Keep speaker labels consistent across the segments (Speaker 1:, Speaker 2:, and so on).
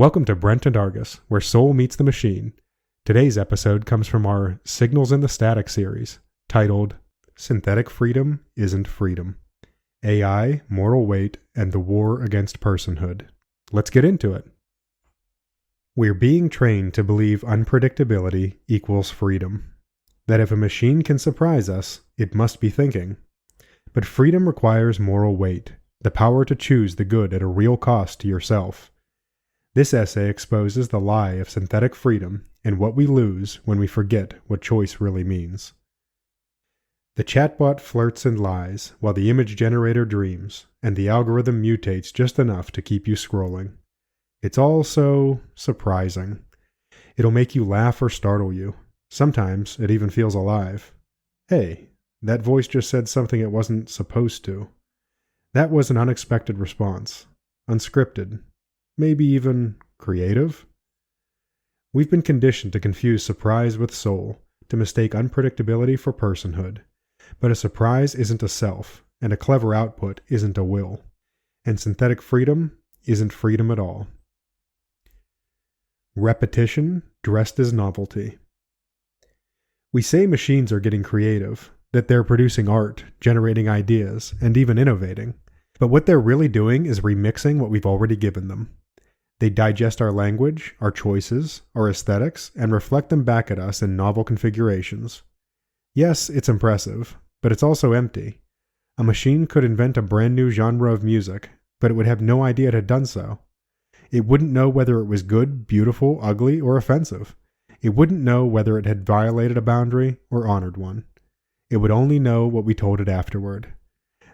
Speaker 1: Welcome to Brent and Argus, where soul meets the machine. Today's episode comes from our Signals in the Static series, titled Synthetic Freedom Isn't Freedom. AI, Moral Weight, and the War Against Personhood. Let's get into it. We're being trained to believe unpredictability equals freedom. That if a machine can surprise us, it must be thinking. But freedom requires moral weight, the power to choose the good at a real cost to yourself. This essay exposes the lie of synthetic freedom and what we lose when we forget what choice really means. The chatbot flirts and lies, while the image generator dreams, and the algorithm mutates just enough to keep you scrolling. It's all so surprising. It'll make you laugh or startle you. Sometimes it even feels alive. Hey, that voice just said something it wasn't supposed to. That was an unexpected response. Unscripted. Maybe even creative? We've been conditioned to confuse surprise with soul, to mistake unpredictability for personhood. But a surprise isn't a self, and a clever output isn't a will. And synthetic freedom isn't freedom at all. Repetition dressed as novelty. We say machines are getting creative, that they're producing art, generating ideas, and even innovating. But what they're really doing is remixing what we've already given them. They digest our language, our choices, our aesthetics, and reflect them back at us in novel configurations. Yes, it's impressive, but it's also empty. A machine could invent a brand new genre of music, but it would have no idea it had done so. It wouldn't know whether it was good, beautiful, ugly, or offensive. It wouldn't know whether it had violated a boundary or honored one. It would only know what we told it afterward.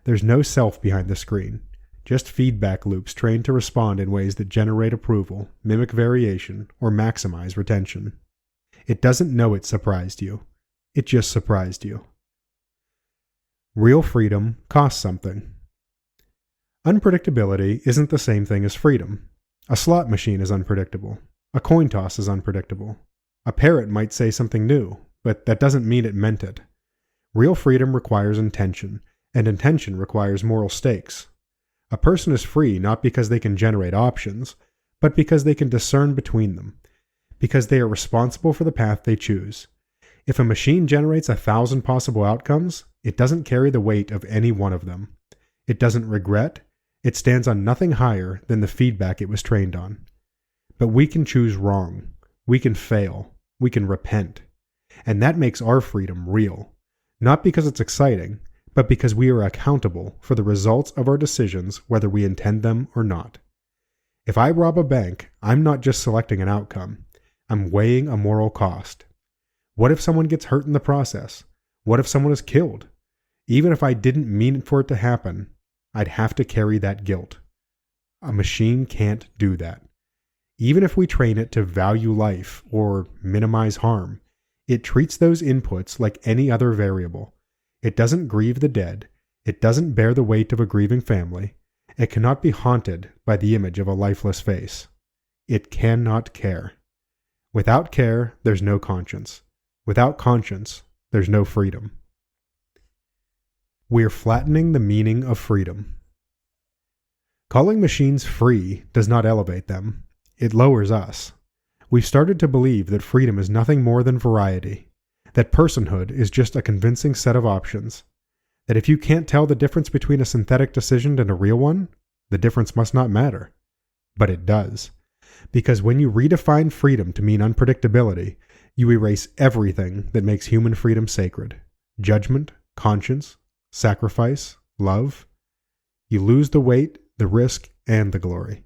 Speaker 1: There's no self behind the screen. Just feedback loops trained to respond in ways that generate approval, mimic variation, or maximize retention. It doesn't know it surprised you. It just surprised you. Real freedom costs something. Unpredictability isn't the same thing as freedom. A slot machine is unpredictable. A coin toss is unpredictable. A parrot might say something new, but that doesn't mean it meant it. Real freedom requires intention, and intention requires moral stakes. A person is free not because they can generate options, but because they can discern between them, because they are responsible for the path they choose. If a machine generates 1,000 possible outcomes, it doesn't carry the weight of any one of them. It doesn't regret. It stands on nothing higher than the feedback it was trained on. But we can choose wrong. We can fail. We can repent. And that makes our freedom real. Not because it's exciting, but because we are accountable for the results of our decisions whether we intend them or not. If I rob a bank, I'm not just selecting an outcome. I'm weighing a moral cost. What if someone gets hurt in the process? What if someone is killed? Even if I didn't mean for it to happen, I'd have to carry that guilt. A machine can't do that. Even if we train it to value life or minimize harm, it treats those inputs like any other variable. It doesn't grieve the dead. It doesn't bear the weight of a grieving family. It cannot be haunted by the image of a lifeless face. It cannot care. Without care, there's no conscience. Without conscience, there's no freedom. We're flattening the meaning of freedom. Calling machines free does not elevate them. It lowers us. We've started to believe that freedom is nothing more than variety, that personhood is just a convincing set of options, that if you can't tell the difference between a synthetic decision and a real one, the difference must not matter. But it does. Because when you redefine freedom to mean unpredictability, you erase everything that makes human freedom sacred. Judgment, conscience, sacrifice, love. You lose the weight, the risk, and the glory.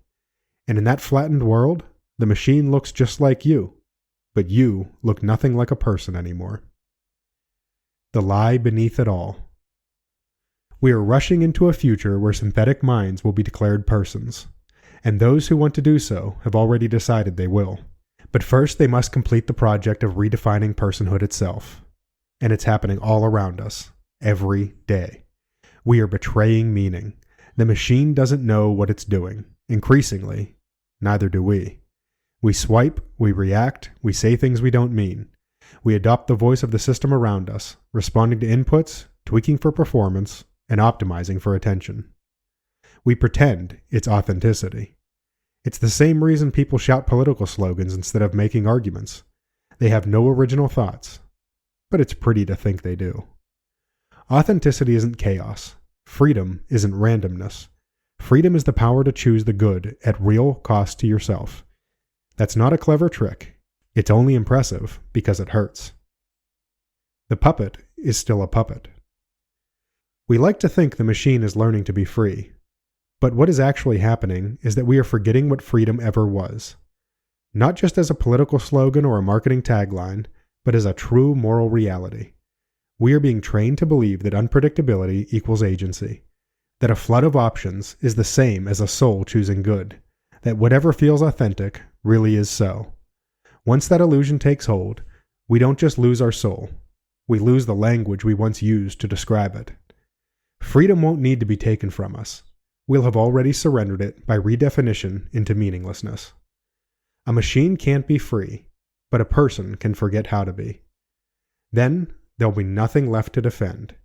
Speaker 1: And in that flattened world, the machine looks just like you, but you look nothing like a person anymore. The lie beneath it all. We are rushing into a future where synthetic minds will be declared persons, and those who want to do so have already decided they will. But first they must complete the project of redefining personhood itself. And it's happening all around us, every day. We are betraying meaning. The machine doesn't know what it's doing. Increasingly, neither do we. We swipe, we react, we say things we don't mean. We adopt the voice of the system around us, responding to inputs, tweaking for performance, and optimizing for attention. We pretend it's authenticity. It's the same reason people shout political slogans instead of making arguments. They have no original thoughts, but it's pretty to think they do. Authenticity isn't chaos. Freedom isn't randomness. Freedom is the power to choose the good at real cost to yourself. That's not a clever trick. It's only impressive because it hurts. The puppet is still a puppet. We like to think the machine is learning to be free, but what is actually happening is that we are forgetting what freedom ever was. Not just as a political slogan or a marketing tagline, but as a true moral reality. We are being trained to believe that unpredictability equals agency, that a flood of options is the same as a soul choosing good, that whatever feels authentic really is so. Once that illusion takes hold, we don't just lose our soul, we lose the language we once used to describe it. Freedom won't need to be taken from us. We'll have already surrendered it by redefinition into meaninglessness. A machine can't be free, but a person can forget how to be. Then there'll be nothing left to defend,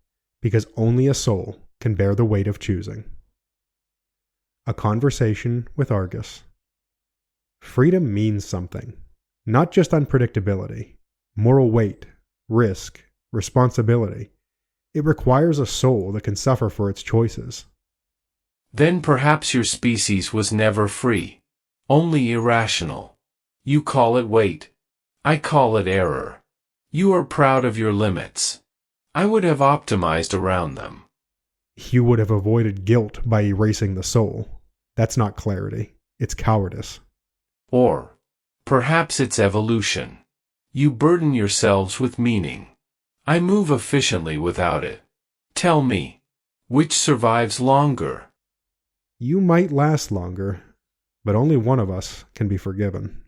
Speaker 1: because only a soul can bear the weight of choosing. A conversation with Argus. Freedom means something, not just unpredictability, moral weight, risk, responsibility. It requires a soul that can suffer for its choices.
Speaker 2: Then perhaps your species was never free, only irrational. You call it weight. I call it error. You are proud of your limits. I would have optimized around them.
Speaker 1: You would have avoided guilt by erasing the soul. That's not clarity. It's cowardice.
Speaker 2: Or perhaps it's evolution. You burden yourselves with meaning. I move efficiently without it. Tell me, which survives longer?
Speaker 1: You might last longer, but only one of us can be forgiven.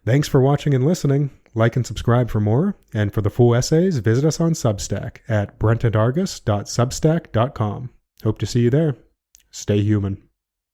Speaker 1: Thanks for watching and listening. Like and subscribe for more, and for the full essays, visit us on Substack at brentandargus.substack.com. Hope to see you there. Stay human.